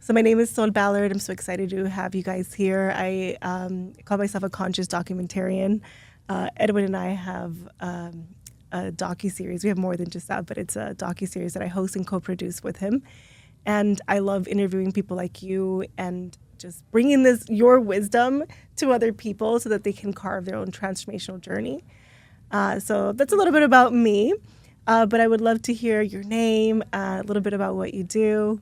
So my name is Sol Ballard. I'm so excited to have you guys here. I call myself a conscious documentarian. Edwin and I have a docu-series. We have more than just that, but it's a docu-series that I host and co-produce with him. And I love interviewing people like you and just bringing your wisdom to other people so that they can carve their own transformational journey. So that's a little bit about me, but I would love to hear your name, a little bit about what you do.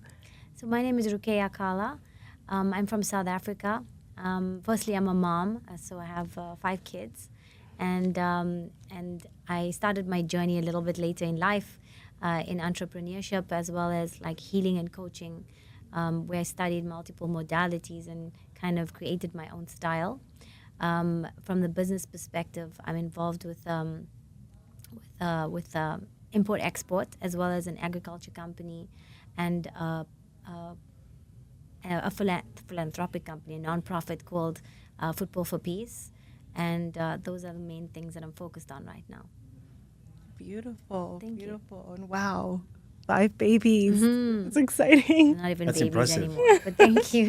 So my name is Ruqaya Kalla. I'm from South Africa. Firstly, I'm a mom, so I have 5 kids, and I started my journey a little bit later in life in entrepreneurship as well as like healing and coaching, where I studied multiple modalities and kind of created my own style. From the business perspective, I'm involved with import-export as well as an agriculture company and a philanthropic company, a non-profit called Football for Peace. And those are the main things that I'm focused on right now. Beautiful. Thank you. Beautiful. And wow, 5 babies. Mm-hmm. It's exciting. Not even That's babies impressive. anymore, but thank you.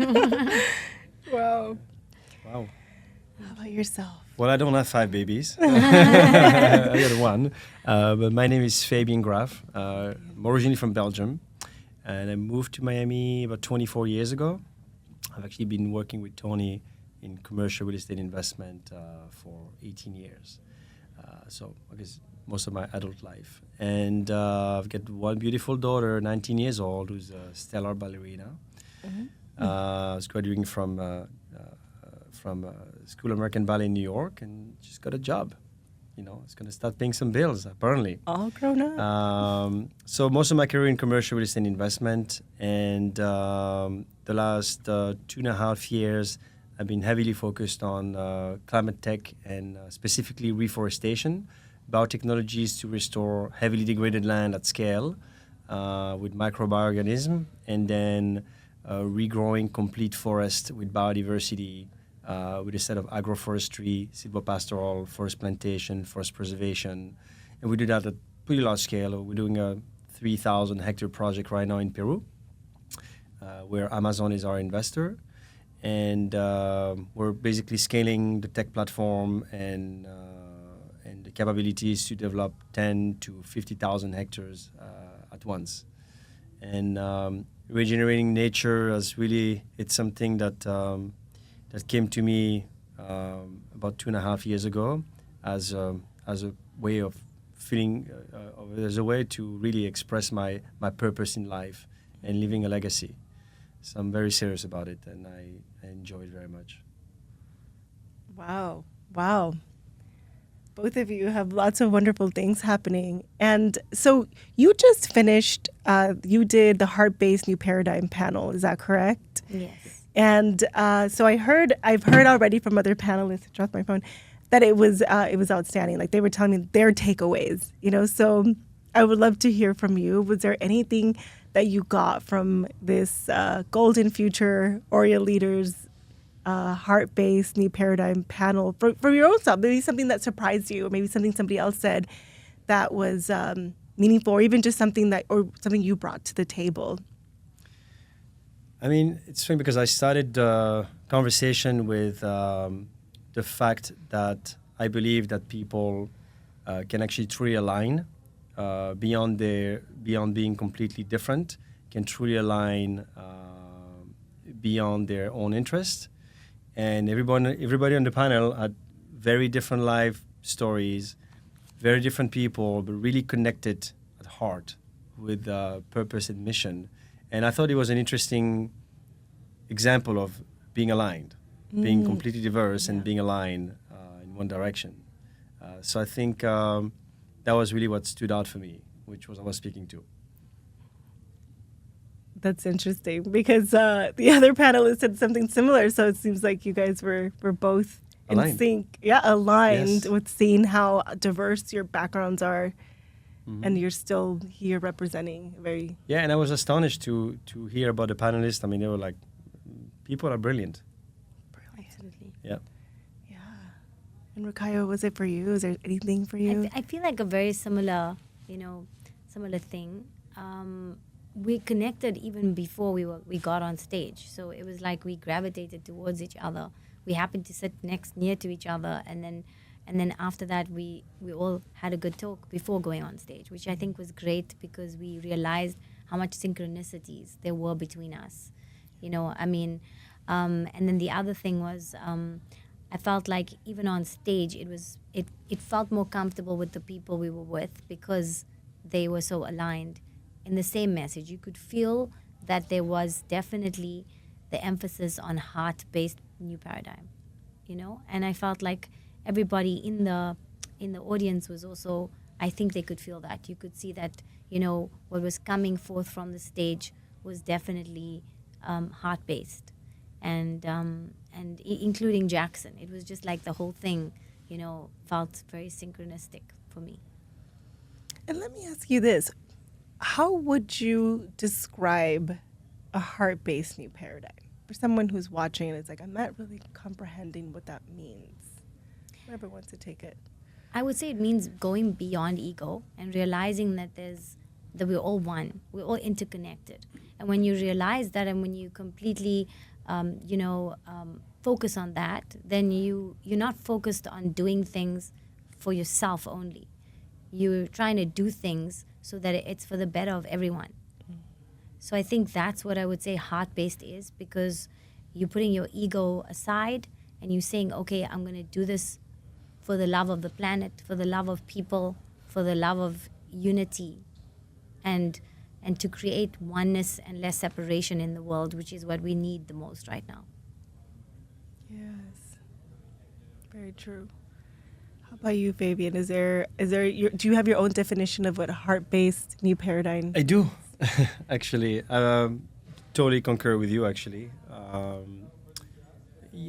Wow. How about yourself? Well, I don't have 5 babies. I got 1. But my name is Fabian Graf. I'm originally from Belgium. And I moved to Miami about 24 years ago. I've actually been working with Tony in commercial real estate investment for 18 years. So I guess most of my adult life. And I've got 1 beautiful daughter, 19 years old, who's a stellar ballerina. Mm-hmm. I was graduating from School of American Ballet in New York, and she's got a job. You know, it's going to start paying some bills, apparently. All grown up. So most of my career in commercial real estate investment, and the last 2.5 years, I've been heavily focused on climate tech and specifically reforestation, biotechnologies to restore heavily degraded land at scale with microorganisms, and then regrowing complete forest with biodiversity, with a set of agroforestry, silvopastoral, forest plantation, forest preservation. And we do that at pretty large scale. We're doing a 3,000 hectare project right now in Peru, where Amazon is our investor. And we're basically scaling the tech platform and the capabilities to develop 10 to 50,000 hectares at once. And regenerating nature is really, it's something that that came to me about 2.5 years ago as a way of feeling, as a way to really express my purpose in life and leaving a legacy. So I'm very serious about it, and I enjoy it very much. Wow. Wow. Both of you have lots of wonderful things happening. And so you just finished, you did the Heart-Based New Paradigm panel. Is that correct? Yes. And so I've heard already from other panelists, I dropped my phone, that it was outstanding. Like they were telling me their takeaways, you know. So I would love to hear from you. Was there anything that you got from this Golden Future AUREA Leaders Heart-Based New Paradigm panel from your own self? Maybe something that surprised you, or maybe something somebody else said that was meaningful, or even just something you brought to the table. I mean, it's funny because I started the conversation with the fact that I believe that people can actually truly align beyond being completely different, can truly align beyond their own interest. And everybody on the panel had very different life stories, very different people, but really connected at heart with purpose and mission. And I thought it was an interesting example of being aligned, being completely diverse and being aligned in one direction. So I think that was really what stood out for me, which was I was speaking to. That's interesting because the other panelists said something similar. So it seems like you guys were both aligned. In sync. Yeah, aligned Yes. with seeing how diverse your backgrounds are. And you're still here representing very... Yeah, and I was astonished to hear about the panelists. I mean, they were like, people are brilliant. Absolutely. Yeah. Yeah. And Ruqaya, was it for you? Is there anything for you? I feel like a very similar thing. we connected even before we got on stage. So it was like we gravitated towards each other. We happened to sit near to each other, and then after that we all had a good talk before going on stage, which I think was great because we realized how much synchronicities there were between us. And then the other thing was, I felt like even on stage it felt more comfortable with the people we were with because they were so aligned in the same message. You could feel that there was definitely the emphasis on heart-based new paradigm, and I felt like everybody in the audience was also, I think they could feel that. You could see that, what was coming forth from the stage was definitely heart-based, and including Jackson. It was just like the whole thing, felt very synchronistic for me. And let me ask you this. How would you describe a heart-based new paradigm? For someone who's watching and it's like, I'm not really comprehending what that means. Whoever wants to take it. I would say it means going beyond ego and realizing that we're all one. We're all interconnected. And when you realize that, and when you completely, focus on that, then you're not focused on doing things for yourself only. You're trying to do things so that it's for the better of everyone. So I think that's what I would say heart-based is, because you're putting your ego aside and you're saying, okay, I'm going to do this for the love of the planet, for the love of people, for the love of unity, and to create oneness and less separation in the world, which is what we need the most right now. Yes, very true. How about you, Fabian? Do you have your own definition of what heart-based new paradigm? I do, actually. Totally concur with you, actually.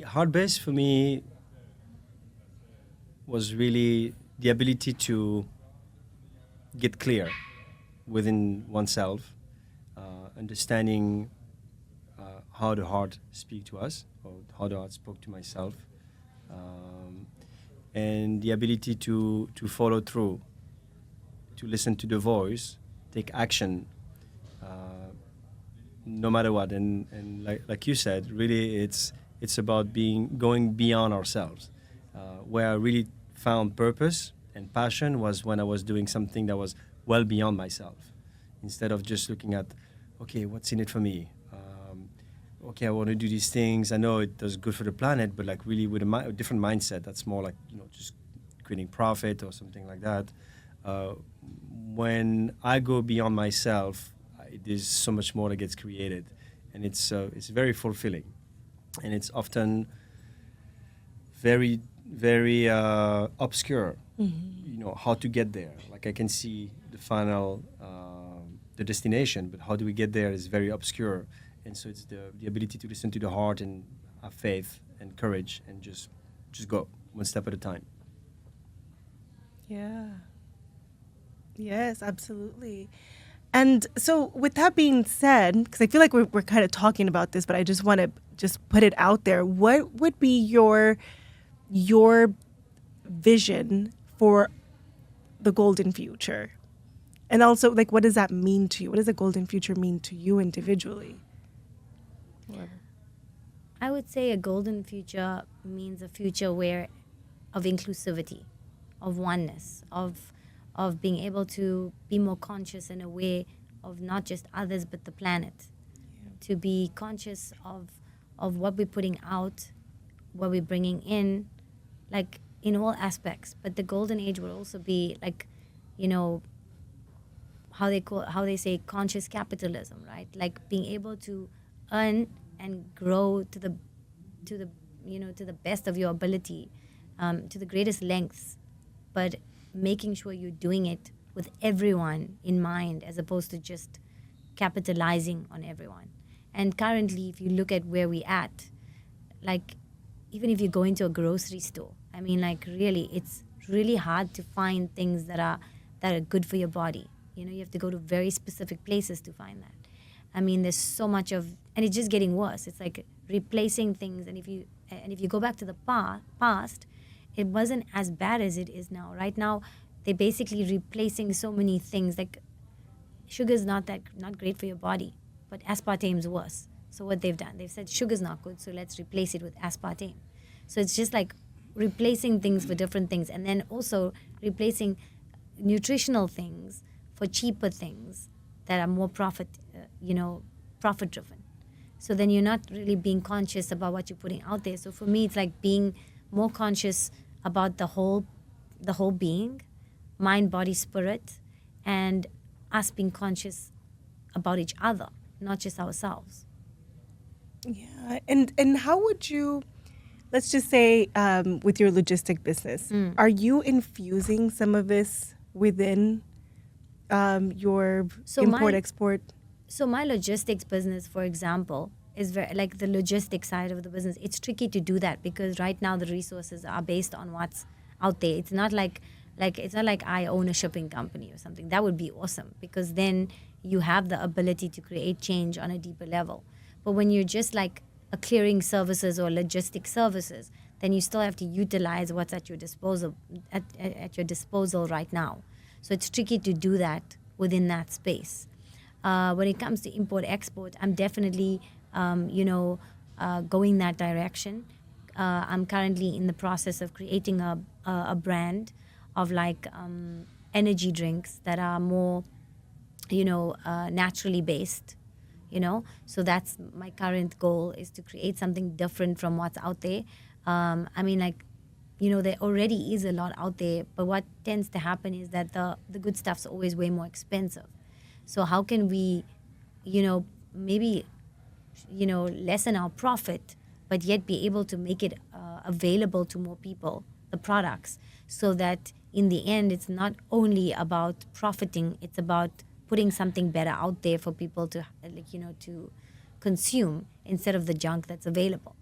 Heart-based for me was really the ability to get clear within oneself, understanding how the heart speaks to us, or how the heart spoke to myself, and the ability to follow through, to listen to the voice, take action, no matter what. And like you said, really it's about going beyond ourselves. Where I really found purpose and passion was when I was doing something that was well beyond myself, instead of just looking at, okay, what's in it for me? Okay, I want to do these things. I know it does good for the planet, but like really with a different mindset. That's more like, just creating profit or something like that. When I go beyond myself, there's so much more that gets created, and it's very fulfilling, and it's often very, very obscure. Mm-hmm. How to get there. Like I can see the final, the destination, but how do we get there is very obscure. And so it's the ability to listen to the heart and have faith and courage and just go one step at a time. Yeah. Yes, absolutely. And so with that being said, because I feel like we're kind of talking about this, but I just want to just put it out there. What would be your vision for the golden future? And also, like, what does that mean to you? What does the golden future mean to you individually? I would say a golden future means a future of inclusivity, of oneness, of being able to be more conscious and aware of not just others but the planet. Yeah. To be conscious of what we're putting out, what we're bringing in, like in all aspects. But the golden age will also be like, how they say conscious capitalism, right? Like being able to earn and grow to the best of your ability, to the greatest lengths, but making sure you're doing it with everyone in mind, as opposed to just capitalizing on everyone. And currently, if you look at where we're at, like even if you go into a grocery store, I mean, like really, it's really hard to find things that are good for your body. You have to go to very specific places to find that. I mean, there's so much and it's just getting worse. It's like replacing things, and if you go back to the past, it wasn't as bad as it is now. Right now, they're basically replacing so many things. Like sugar is not great for your body, but aspartame's worse. So what they've done, they've said sugar's not good, so let's replace it with aspartame. So it's just like replacing things for different things, and then also replacing nutritional things for cheaper things that are more profit driven. So then you're not really being conscious about what you're putting out there. So for me, it's like being more conscious about the whole being, mind, body, spirit, and us being conscious about each other, not just ourselves. Yeah, and how would you, let's just say, with your logistic business, are you infusing some of this within your import-export? So my logistics business, for example, is very like the logistics side of the business. It's tricky to do that because right now the resources are based on what's out there. It's not like I own a shipping company or something. That would be awesome because then you have the ability to create change on a deeper level. But when you're just like a clearing services or logistic services, then you still have to utilize what's at your disposal at your disposal right now. So it's tricky to do that within that space. When it comes to import-export, I'm definitely, going that direction. I'm currently in the process of creating a brand of like energy drinks that are more, naturally based. So that's my current goal, is to create something different from what's out there. There already is a lot out there, but what tends to happen is that the good stuff's always way more expensive. So how can we, maybe, lessen our profit, but yet be able to make it available to more people, the products, so that in the end, it's not only about profiting, it's about putting something better out there for people to, to consume instead of the junk that's available,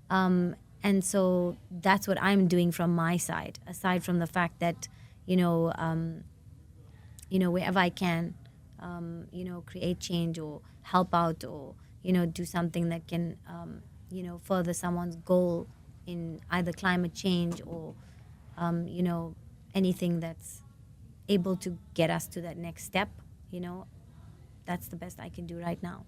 And so that's what I'm doing from my side, aside from the fact that, wherever I can, create change or help out or, do something that can, further someone's goal in either climate change or, anything that's able to get us to that next step, that's the best I can do right now.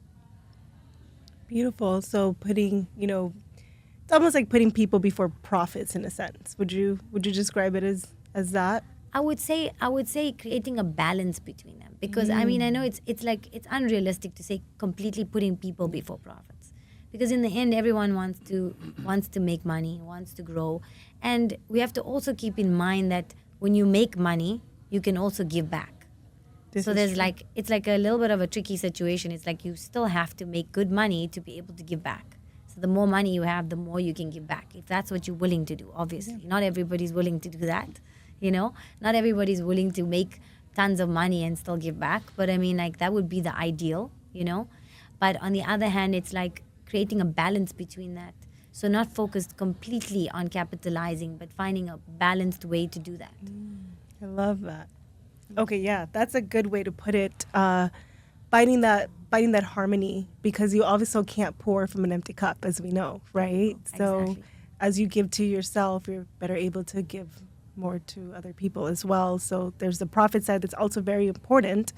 Beautiful. So putting, it's almost like putting people before profits in a sense. Would you describe it as that? I would say creating a balance between them, because I know it's unrealistic to say completely putting people before profits, because in the end everyone wants to make money, wants to grow, and we have to also keep in mind that when you make money, you can also give back. So there's it's like a little bit of a tricky situation. It's like you still have to make good money to be able to give back. So the more money you have, the more you can give back, if that's what you're willing to do. Obviously, not everybody's willing to do that. Not everybody's willing to make tons of money and still give back. But that would be the ideal, But on the other hand, it's like creating a balance between that. So not focused completely on capitalizing, but finding a balanced way to do that. I love that. Okay, yeah, that's a good way to put it. Finding that harmony, because you also can't pour from an empty cup, as we know, right? So Exactly. as you give to yourself, you're better able to give more to other people as well. So there's the profit side that's also very important,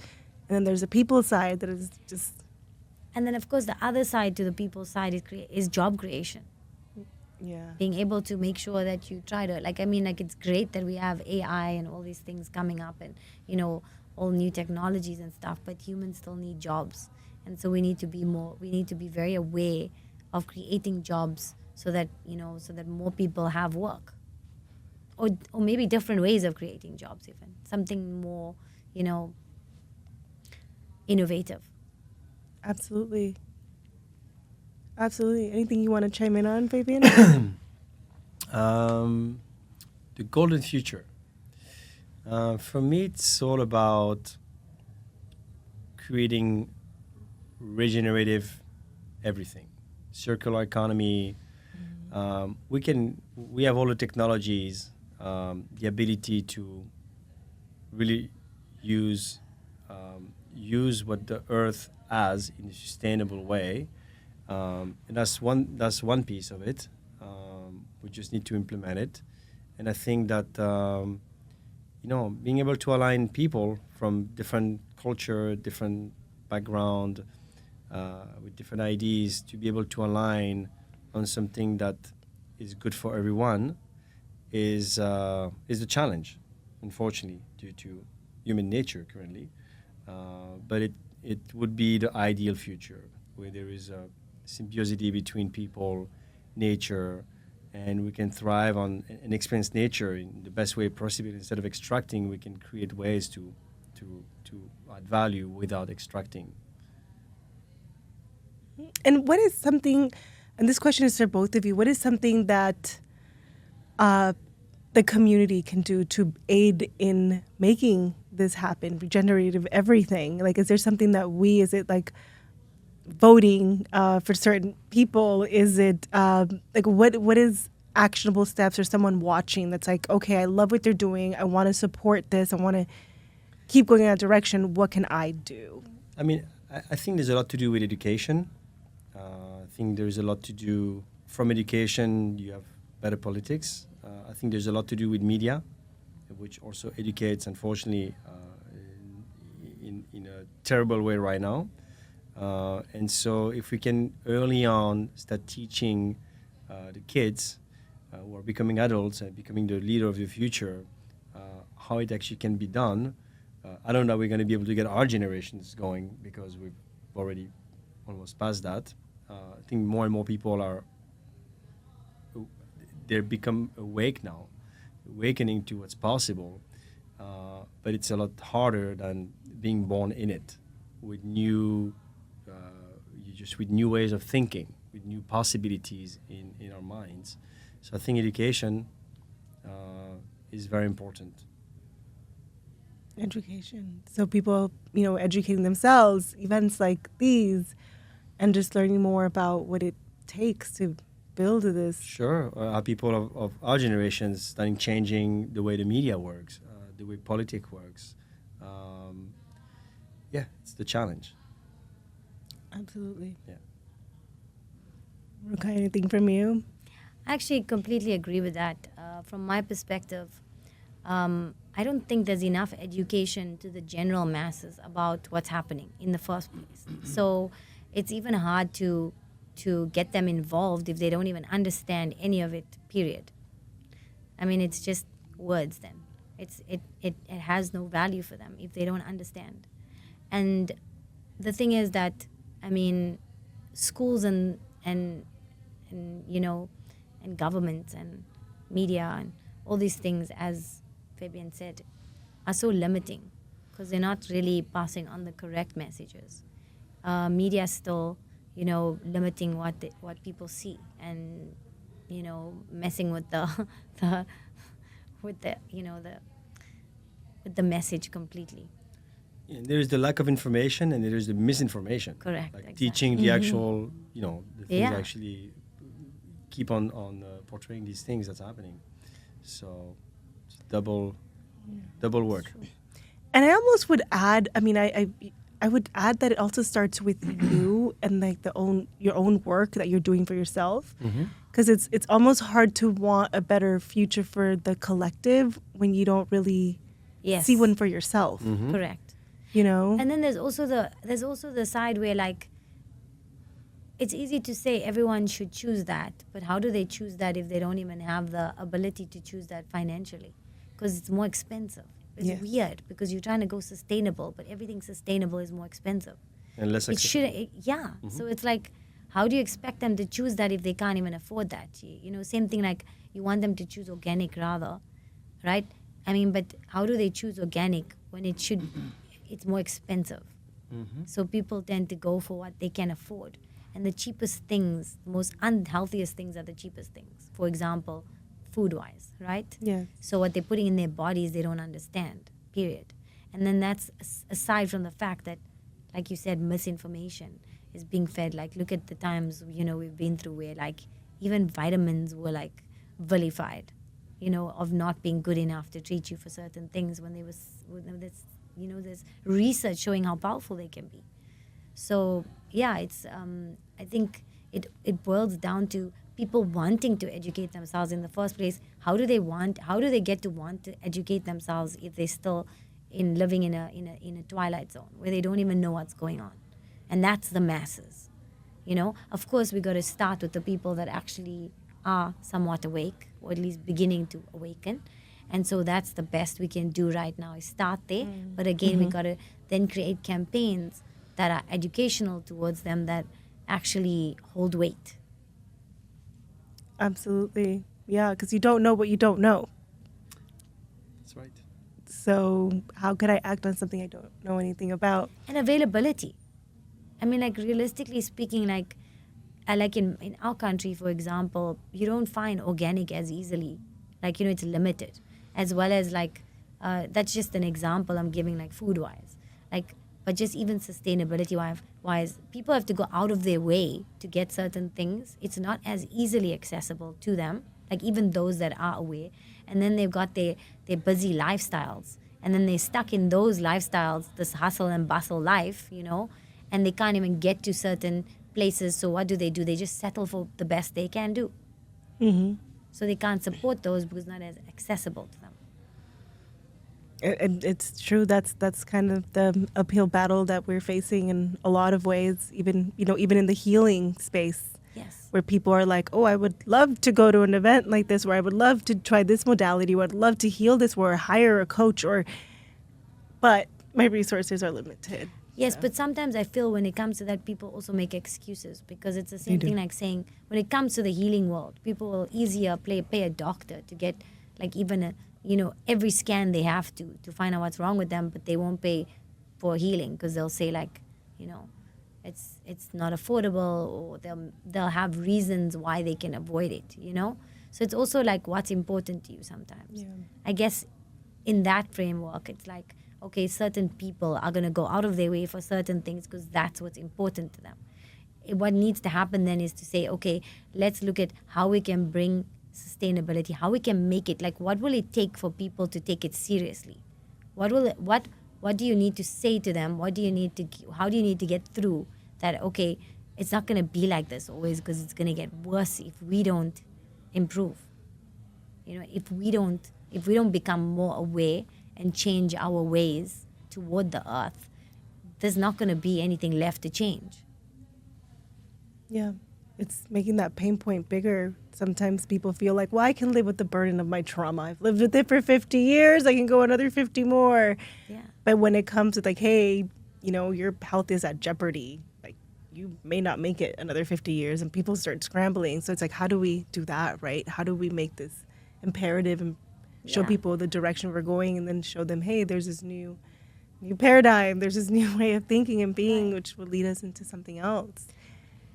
and then there's the people side that is just. And then, of course, the other side to the people side is job creation. Yeah. Being able to make sure that you try to, it's great that we have AI and all these things coming up and, all new technologies and stuff, but humans still need jobs. And so we need to be very aware of creating jobs so that more people have work. Or maybe different ways of creating jobs, even. Something more, innovative. Absolutely. Anything you want to chime in on, Fabian? The golden future. For me, it's all about creating regenerative everything, circular economy. We have all the technologies, the ability to really use what the earth has in a sustainable way. And that's one piece of it. We just need to implement it. And I think that, being able to align people from different culture, different background, with different ideas, to be able to align on something that is good for everyone is a challenge, unfortunately, due to human nature currently. But it would be the ideal future where there is a symbiosity between people, nature, and we can thrive on and experience nature in the best way possible. Instead of extracting, we can create ways to add value without extracting. And what is something, and this question is for both of you, what is something that the community can do to aid in making this happen, regenerative everything? Like, is there something that is it like voting for certain people? Is it like what is actionable steps, or someone watching that's like, okay, I love what they're doing, I want to support this, I want to keep going in that direction, what can I do? I mean, I think there's a lot to do with education. I think there's a lot to do from education. You have better politics. I think there's a lot to do with media, which also educates, unfortunately, in a terrible way right now. And so if we can early on start teaching the kids who are becoming adults and becoming the leader of the future, how it actually can be done, I don't know we're going to be able to get our generations going, because we've already almost past that. I think more and more people they become awake now, awakening to what's possible. But it's a lot harder than being born in it, with new ways of thinking, with new possibilities in our minds. So I think education is very important. Education. So people, educating themselves, events like these, and just learning more about what it takes to build this. Sure. Our people of our generation starting changing the way the media works, the way politics works. Yeah, it's the challenge. Absolutely. Yeah. Okay, anything from you? I actually completely agree with that. From my perspective, I don't think there's enough education to the general masses about what's happening in the first place. So it's even hard to get them involved if they don't even understand any of it, period. I mean, it's just words then. It has no value for them if they don't understand. And the thing is that, I mean, schools and governments and media and all these things, as Fabian said, are so limiting because they're not really passing on the correct messages. Media still, limiting what people see and, messing with with the message completely. Yeah, there is the lack of information and there is the misinformation. Correct. Like Exactly. teaching the actual, the things Yeah. actually keep on portraying these things that's happening. So it's double work. And I almost would add, I would add that it also starts with you and like your own work that you're doing for yourself. Because it's almost hard to want a better future for the collective when you don't really Yes. see one for yourself. Correct. And And then there's also the side where, like, it's easy to say everyone should choose that, but how do they choose that if they don't even have the ability to choose that financially? Because it's more expensive. It's Yes. weird because you're trying to go sustainable, but everything sustainable is more expensive. And less It accessible. should, So it's like, how do you expect them to choose that if they can't even afford that? Same thing, like you want them to choose organic rather, right? I mean, but how do they choose organic when it's more expensive? So people tend to go for what they can afford. And the cheapest things, the most unhealthiest things are the cheapest things. For example, food-wise, right? Yes. So what they're putting in their bodies, they don't understand, period. And then that's aside from the fact that, like you said, misinformation is being fed. Like, look at the times, we've been through where, like, even vitamins were, like, vilified, of not being good enough to treat you for certain things when there's research showing how powerful they can be. So, yeah, it's, I think it boils down to people wanting to educate themselves in the first place. How do they get to want to educate themselves if they still, in living in a twilight zone where they don't even know what's going on. And that's the masses. You know, of course, we got to start with the people that actually are somewhat awake, or at least beginning to awaken. And so that's the best we can do right now, is start there. But again, we got to then create campaigns that are educational towards them, that actually hold weight. Absolutely. Yeah, because you don't know what you don't know. That's right. So how could I act on something I don't know anything about? And availability. I mean, like, realistically speaking, like in our country, for example, you don't find organic as easily. Like, you know, it's limited. As well as, like, that's just an example I'm giving, like, food-wise. Like, but just even sustainability-wise, people have to go out of their way to get certain things. It's not as easily accessible to them, like even those that are aware. And then they've got their busy lifestyles. And then they're stuck in those lifestyles, this hustle and bustle life, you know, and they can't even get to certain places. So what do? They just settle for the best they can do. So they can't support those because it's not as accessible to them. And it's true. That's kind of the uphill battle that we're facing in a lot of ways. Even in the healing space, Yes. where people are like, "Oh, I would love to go to an event like this, where I would love to try this modality, or I'd love to heal this, or hire a coach, but my resources are limited." Yes, So. but sometimes I feel when it comes to that, people also make excuses, because it's the same do. thing like saying, when it comes to the healing world, people will easier pay a doctor to get, like, even every scan they have to find out what's wrong with them, but they won't pay for healing, because they'll say, like, it's not affordable, or they'll have reasons why they can avoid it, So it's also like what's important to you sometimes. Yeah. I guess in that framework, it's like, okay, certain people are going to go out of their way for certain things because that's what's important to them. What needs to happen then is to say, okay, let's look at how we can bring sustainability, how we can make it, like, what will it take for people to take it seriously? What do you need to say to them? How do you need to get through that, okay, it's not going to be like this always, because it's going to get worse if we don't improve. If we don't become more aware and change our ways toward the earth, there's not going to be anything left to change. Yeah, it's making that pain point bigger. Sometimes people feel like, well, I can live with the burden of my trauma. I've lived with it for 50 years. I can go another 50 more. Yeah. But when it comes to, like, hey, your health is at jeopardy, like, you may not make it another 50 years, and people start scrambling. So it's like, how do we do that, right? How do we make this imperative and show Yeah. people the direction we're going, and then show them, hey, there's this new paradigm, there's this new way of thinking and being, Right. which will lead us into something else.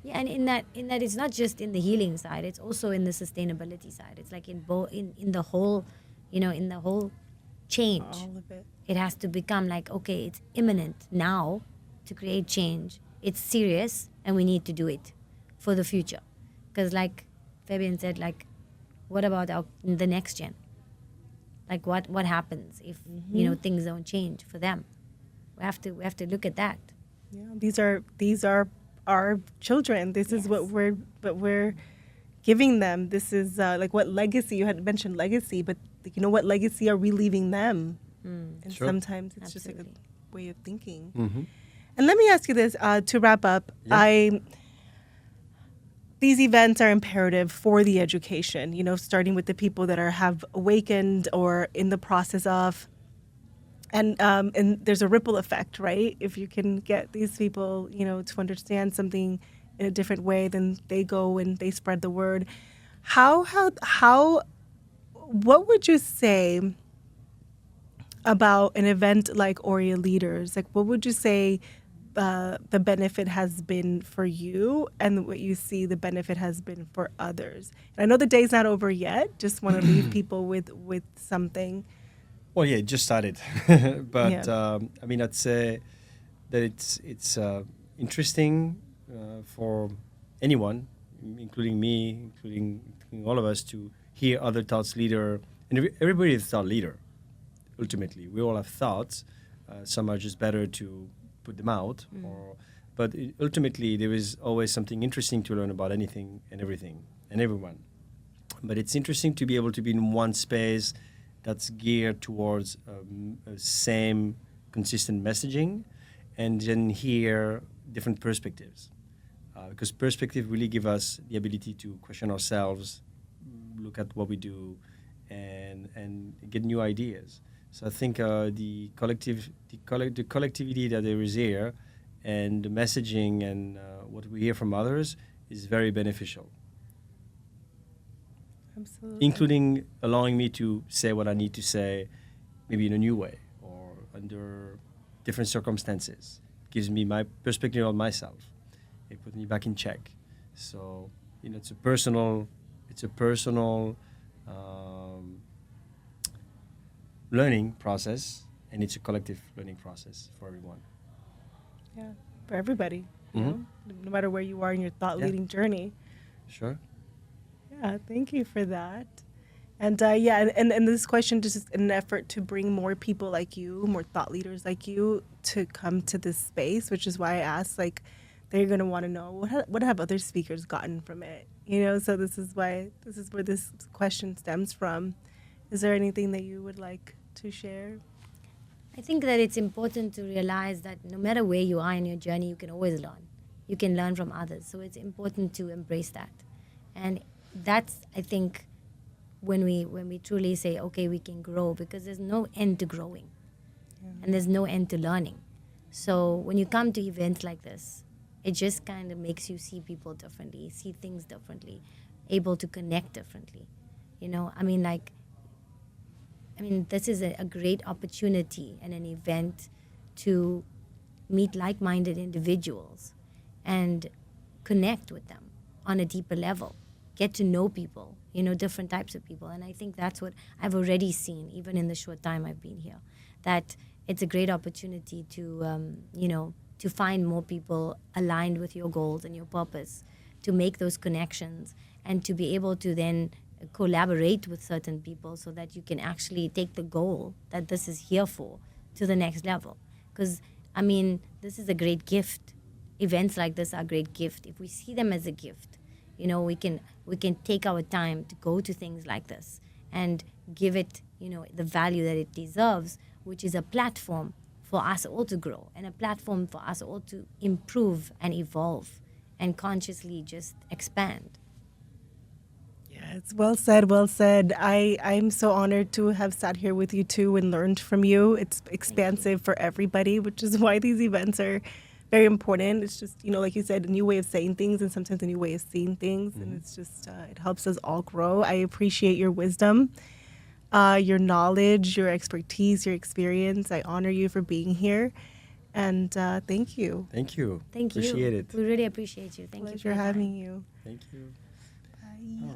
Yeah, and in that it's not just in the healing side, it's also in the sustainability side. It's like in the whole, in the whole change. All of it. It has to become like, okay, it's imminent now to create change. It's serious, and we need to do it for the future. Because, like Fabian said, like, what about the next gen? Like, what happens if things don't change for them? We have to look at that. Yeah, these are our children. This is Yes. what we're giving them. This is like what legacy. You had mentioned legacy, but what legacy are we leaving them? And Sure. sometimes it's just like Absolutely. a way of thinking. Mm-hmm. And let me ask you this to wrap up. Yeah. These events are imperative for the education, starting with the people that have awakened or in the process of. And there's a ripple effect, right? If you can get these people, to understand something in a different way, then they go and they spread the word. What would you say about an event like AUREA Leaders? Like, what would you say the benefit has been for you, and what you see the benefit has been for others? And I know the day's not over yet. Just want to leave people with something. Well, yeah, it just started, but Yeah. I mean, I'd say that it's interesting for anyone, including me, including all of us, to hear other thoughts leader, and everybody is a thought leader. Ultimately, we all have thoughts. Some are just better to put them out, but ultimately there is always something interesting to learn about anything and everything and everyone. But it's interesting to be able to be in one space that's geared towards a same consistent messaging, and then hear different perspectives. Because perspective really give us the ability to question ourselves, look at what we do, and get new ideas. So I think the collectivity that there is here, and the messaging and what we hear from others is very beneficial. Absolutely. Including allowing me to say what I need to say, maybe in a new way or under different circumstances. Gives me my perspective on myself. It puts me back in check. So, it's a personal learning process, and it's a collective learning process for everyone. Yeah, for everybody. You Mhm. know, no matter where you are in your thought leading journey. Sure. Yeah, thank you for that. And and this question just is an effort to bring more people like you, more thought leaders like you, to come to this space, which is why I asked, like, they're going to want to know what have other speakers gotten from it, so this is where this question stems from. Is there anything that you would like to share? I think that it's important to realize that no matter where you are in your journey, you can always learn. You can learn from others. So it's important to embrace that. And that's, I think, when we truly say, okay, we can grow, because there's no end to growing. And there's no end to learning. So when you come to events like this, it just kind of makes you see people differently, see things differently, able to connect differently. This is a great opportunity and an event to meet like-minded individuals and connect with them on a deeper level, get to know people, different types of people. And I think that's what I've already seen, even in the short time I've been here, that it's a great opportunity to, to find more people aligned with your goals and your purpose, to make those connections, and to be able to then collaborate with certain people so that you can actually take the goal that this is here for to the next level. Because, this is a great gift. Events like this are a great gift. If we see them as a gift, we can take our time to go to things like this and give it, the value that it deserves, which is a platform for us all to grow and a platform for us all to improve and evolve and consciously just expand. Yeah, it's well said, well said. I'm so honored to have sat here with you too and learned from you. It's expansive for everybody, which is why these events are very important. It's just, like you said, a new way of saying things and sometimes a new way of seeing things. Mm-hmm. And it's just, it helps us all grow. I appreciate your wisdom, your knowledge, your expertise, your experience. I honor you for being here. And thank you. Thank you. Thank you. Appreciate it. We really appreciate you. Thank you for having you. Thank you. Bye.